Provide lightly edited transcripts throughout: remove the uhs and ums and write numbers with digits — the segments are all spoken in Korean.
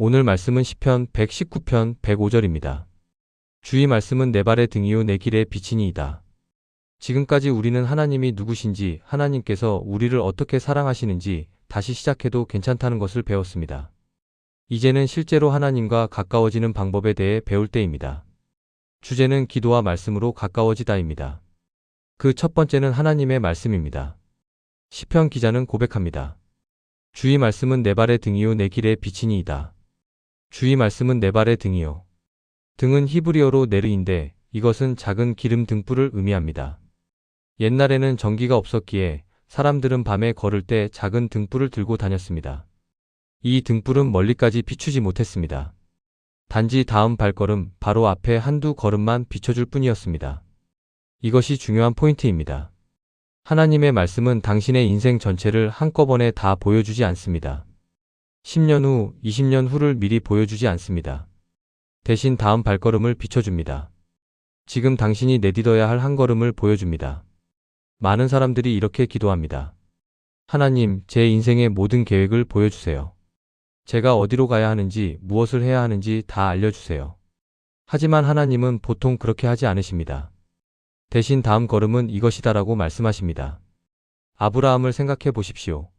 오늘 말씀은 시편 119편 105절입니다. 주의 말씀은 내 발의 등이요 내 길의 빛이니이다. 지금까지 우리는 하나님이 누구신지, 하나님께서 우리를 어떻게 사랑하시는지 다시 시작해도 괜찮다는 것을 배웠습니다. 이제는 실제로 하나님과 가까워지는 방법에 대해 배울 때입니다. 주제는 기도와 말씀으로 가까워지다입니다. 그 첫 번째는 하나님의 말씀입니다. 시편 기자는 고백합니다. 주의 말씀은 내 발의 등이요 내 길의 빛이니이다. 주의 말씀은 내 발의 등이요. 등은 히브리어로 네르인데 이것은 작은 기름 등불을 의미합니다. 옛날에는 전기가 없었기에 사람들은 밤에 걸을 때 작은 등불을 들고 다녔습니다. 이 등불은 멀리까지 비추지 못했습니다. 단지 다음 발걸음 바로 앞에 한두 걸음만 비춰줄 뿐이었습니다. 이것이 중요한 포인트입니다. 하나님의 말씀은 당신의 인생 전체를 한꺼번에 다 보여주지 않습니다. 10년 후, 20년 후를 미리 보여주지 않습니다. 대신 다음 발걸음을 비춰줍니다. 지금 당신이 내딛어야 할 한 걸음을 보여줍니다. 많은 사람들이 이렇게 기도합니다. 하나님, 제 인생의 모든 계획을 보여주세요. 제가 어디로 가야 하는지, 무엇을 해야 하는지 다 알려주세요. 하지만 하나님은 보통 그렇게 하지 않으십니다. 대신 다음 걸음은 이것이다라고 말씀하십니다. 아브라함을 생각해 보십시오.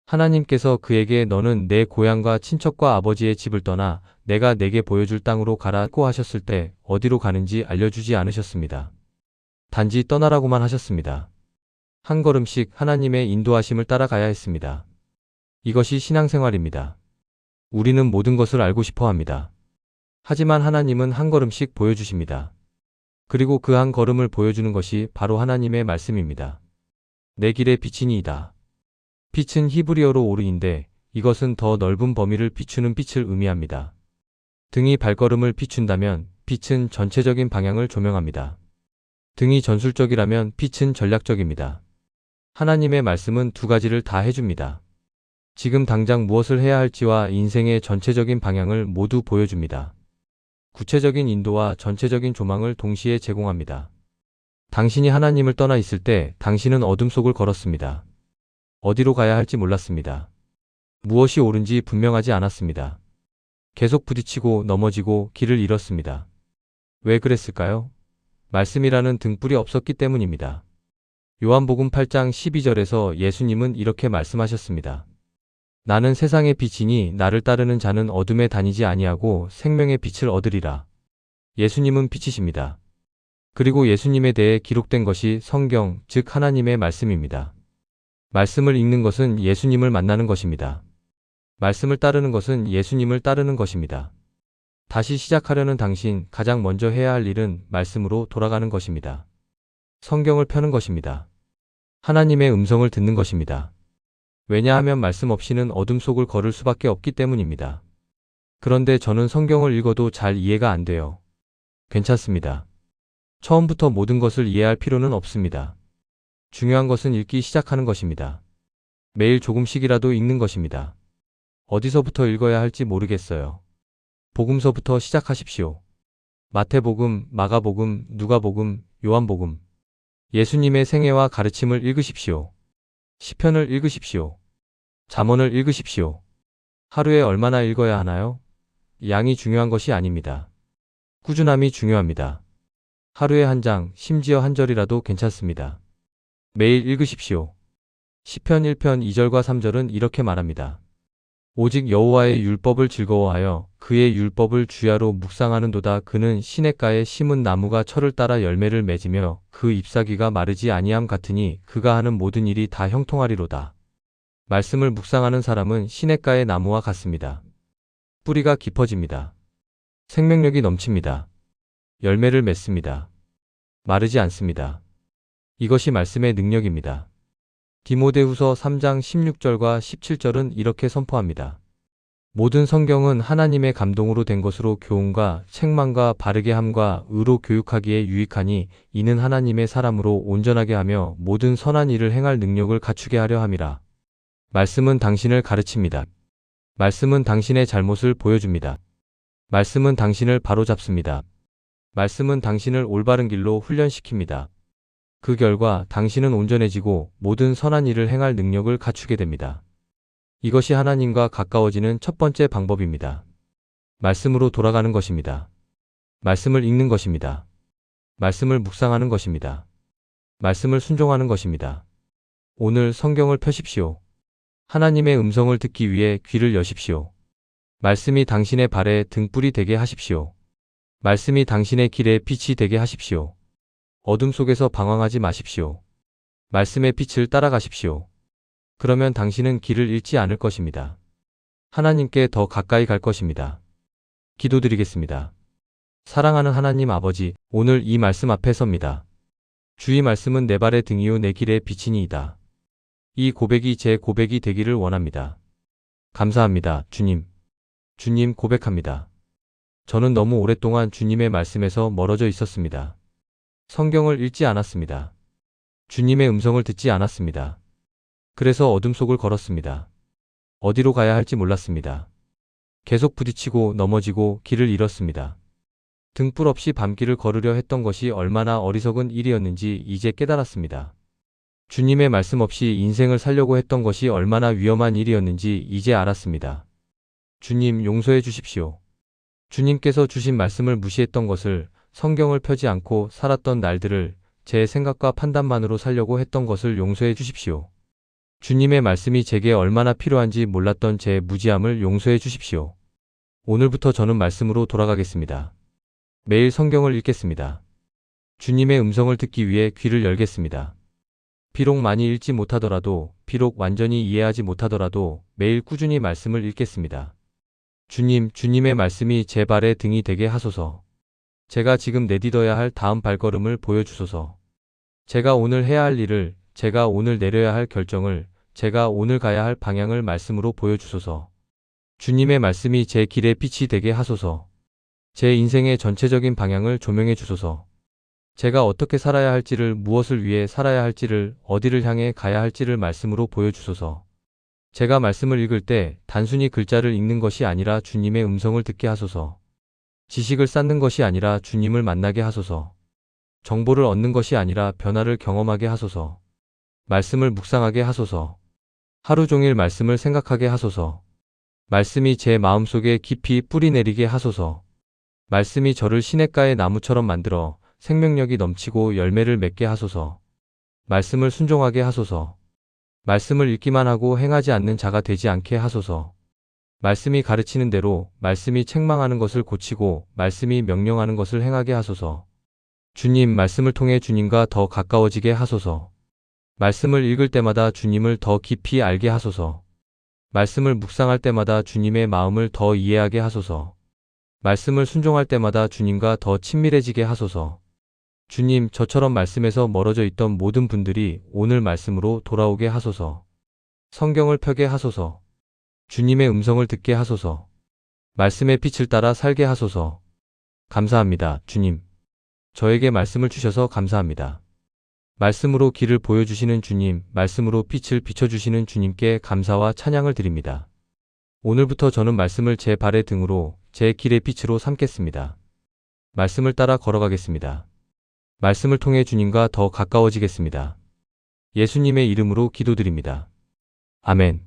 하나님께서 그에게 너는 내 고향과 친척과 아버지의 집을 떠나 내가 내게 보여줄 땅으로 가라고 하셨을 때 어디로 가는지 알려주지 않으셨습니다. 단지 떠나라고만 하셨습니다. 한 걸음씩 하나님의 인도하심을 따라가야 했습니다. 이것이 신앙생활입니다. 우리는 모든 것을 알고 싶어 합니다. 하지만 하나님은 한 걸음씩 보여주십니다. 그리고 그 한 걸음을 보여주는 것이 바로 하나님의 말씀입니다. 내 길의 빛이니이다. 빛은 히브리어로 오르인데 이것은 더 넓은 범위를 비추는 빛을 의미합니다. 등이 발걸음을 비춘다면 빛은 전체적인 방향을 조명합니다. 등이 전술적이라면 빛은 전략적입니다. 하나님의 말씀은 두 가지를 다 해줍니다. 지금 당장 무엇을 해야 할지와 인생의 전체적인 방향을 모두 보여줍니다. 구체적인 인도와 전체적인 조망을 동시에 제공합니다. 당신이 하나님을 떠나 있을 때 당신은 어둠 속을 걸었습니다. 어디로 가야 할지 몰랐습니다. 무엇이 옳은지 분명하지 않았습니다. 계속 부딪히고 넘어지고 길을 잃었습니다. 왜 그랬을까요? 말씀이라는 등불이 없었기 때문입니다. 요한복음 8장 12절에서 예수님은 이렇게 말씀하셨습니다. 나는 세상의 빛이니 나를 따르는 자는 어둠에 다니지 아니하고 생명의 빛을 얻으리라. 예수님은 빛이십니다. 그리고 예수님에 대해 기록된 것이 성경, 즉 하나님의 말씀입니다. 말씀을 읽는 것은 예수님을 만나는 것입니다. 말씀을 따르는 것은 예수님을 따르는 것입니다. 다시 시작하려는 당신, 가장 먼저 해야 할 일은 말씀으로 돌아가는 것입니다. 성경을 펴는 것입니다. 하나님의 음성을 듣는 것입니다. 왜냐하면 말씀 없이는 어둠 속을 걸을 수밖에 없기 때문입니다. 그런데 저는 성경을 읽어도 잘 이해가 안 돼요. 괜찮습니다. 처음부터 모든 것을 이해할 필요는 없습니다. 중요한 것은 읽기 시작하는 것입니다. 매일 조금씩이라도 읽는 것입니다. 어디서부터 읽어야 할지 모르겠어요. 복음서부터 시작하십시오. 마태복음, 마가복음, 누가복음, 요한복음. 예수님의 생애와 가르침을 읽으십시오. 시편을 읽으십시오. 잠언을 읽으십시오. 하루에 얼마나 읽어야 하나요? 양이 중요한 것이 아닙니다. 꾸준함이 중요합니다. 하루에 한 장, 심지어 한 절이라도 괜찮습니다. 매일 읽으십시오. 시편 1편 2절과 3절은 이렇게 말합니다. 오직 여호와의 율법을 즐거워하여 그의 율법을 주야로 묵상하는도다. 그는 시냇가에 심은 나무가 철을 따라 열매를 맺으며 그 잎사귀가 마르지 아니함 같으니 그가 하는 모든 일이 다 형통하리로다. 말씀을 묵상하는 사람은 시냇가의 나무와 같습니다. 뿌리가 깊어집니다. 생명력이 넘칩니다. 열매를 맺습니다. 마르지 않습니다. 이것이 말씀의 능력입니다. 디모데후서 3장 16절과 17절은 이렇게 선포합니다. 모든 성경은 하나님의 감동으로 된 것으로 교훈과 책망과 바르게 함과 의로 교육하기에 유익하니 이는 하나님의 사람으로 온전하게 하며 모든 선한 일을 행할 능력을 갖추게 하려 함이라. 말씀은 당신을 가르칩니다. 말씀은 당신의 잘못을 보여줍니다. 말씀은 당신을 바로잡습니다. 말씀은 당신을 올바른 길로 훈련시킵니다. 그 결과 당신은 온전해지고 모든 선한 일을 행할 능력을 갖추게 됩니다. 이것이 하나님과 가까워지는 첫 번째 방법입니다. 말씀으로 돌아가는 것입니다. 말씀을 읽는 것입니다. 말씀을 묵상하는 것입니다. 말씀을 순종하는 것입니다. 오늘 성경을 펴십시오. 하나님의 음성을 듣기 위해 귀를 여십시오. 말씀이 당신의 발에 등불이 되게 하십시오. 말씀이 당신의 길에 빛이 되게 하십시오. 어둠 속에서 방황하지 마십시오. 말씀의 빛을 따라가십시오. 그러면 당신은 길을 잃지 않을 것입니다. 하나님께 더 가까이 갈 것입니다. 기도드리겠습니다. 사랑하는 하나님 아버지, 오늘 이 말씀 앞에 섭니다. 주의 말씀은 내 발의 등이요 내 길의 빛이니이다. 이 고백이 제 고백이 되기를 원합니다. 감사합니다, 주님. 주님, 고백합니다. 저는 너무 오랫동안 주님의 말씀에서 멀어져 있었습니다. 성경을 읽지 않았습니다. 주님의 음성을 듣지 않았습니다. 그래서 어둠 속을 걸었습니다. 어디로 가야 할지 몰랐습니다. 계속 부딪히고 넘어지고 길을 잃었습니다. 등불 없이 밤길을 걸으려 했던 것이 얼마나 어리석은 일이었는지 이제 깨달았습니다. 주님의 말씀 없이 인생을 살려고 했던 것이 얼마나 위험한 일이었는지 이제 알았습니다. 주님, 용서해 주십시오. 주님께서 주신 말씀을 무시했던 것을, 성경을 펴지 않고 살았던 날들을, 제 생각과 판단만으로 살려고 했던 것을 용서해 주십시오. 주님의 말씀이 제게 얼마나 필요한지 몰랐던 제 무지함을 용서해 주십시오. 오늘부터 저는 말씀으로 돌아가겠습니다. 매일 성경을 읽겠습니다. 주님의 음성을 듣기 위해 귀를 열겠습니다. 비록 많이 읽지 못하더라도, 비록 완전히 이해하지 못하더라도 매일 꾸준히 말씀을 읽겠습니다. 주님, 주님의 말씀이 제 발의 등이 되게 하소서. 제가 지금 내딛어야 할 다음 발걸음을 보여주소서. 제가 오늘 해야 할 일을, 제가 오늘 내려야 할 결정을, 제가 오늘 가야 할 방향을 말씀으로 보여주소서. 주님의 말씀이 제 길의 빛이 되게 하소서. 제 인생의 전체적인 방향을 조명해 주소서. 제가 어떻게 살아야 할지를, 무엇을 위해 살아야 할지를, 어디를 향해 가야 할지를 말씀으로 보여주소서. 제가 말씀을 읽을 때 단순히 글자를 읽는 것이 아니라 주님의 음성을 듣게 하소서. 지식을 쌓는 것이 아니라 주님을 만나게 하소서. 정보를 얻는 것이 아니라 변화를 경험하게 하소서. 말씀을 묵상하게 하소서. 하루 종일 말씀을 생각하게 하소서. 말씀이 제 마음속에 깊이 뿌리 내리게 하소서. 말씀이 저를 시냇가의 나무처럼 만들어 생명력이 넘치고 열매를 맺게 하소서. 말씀을 순종하게 하소서. 말씀을 읽기만 하고 행하지 않는 자가 되지 않게 하소서. 말씀이 가르치는 대로, 말씀이 책망하는 것을 고치고, 말씀이 명령하는 것을 행하게 하소서. 주님, 말씀을 통해 주님과 더 가까워지게 하소서. 말씀을 읽을 때마다 주님을 더 깊이 알게 하소서. 말씀을 묵상할 때마다 주님의 마음을 더 이해하게 하소서. 말씀을 순종할 때마다 주님과 더 친밀해지게 하소서. 주님, 저처럼 말씀에서 멀어져 있던 모든 분들이 오늘 말씀으로 돌아오게 하소서. 성경을 펴게 하소서. 주님의 음성을 듣게 하소서. 말씀의 빛을 따라 살게 하소서. 감사합니다, 주님. 저에게 말씀을 주셔서 감사합니다. 말씀으로 길을 보여주시는 주님, 말씀으로 빛을 비춰주시는 주님께 감사와 찬양을 드립니다. 오늘부터 저는 말씀을 제 발의 등으로, 제 길의 빛으로 삼겠습니다. 말씀을 따라 걸어가겠습니다. 말씀을 통해 주님과 더 가까워지겠습니다. 예수님의 이름으로 기도드립니다. 아멘.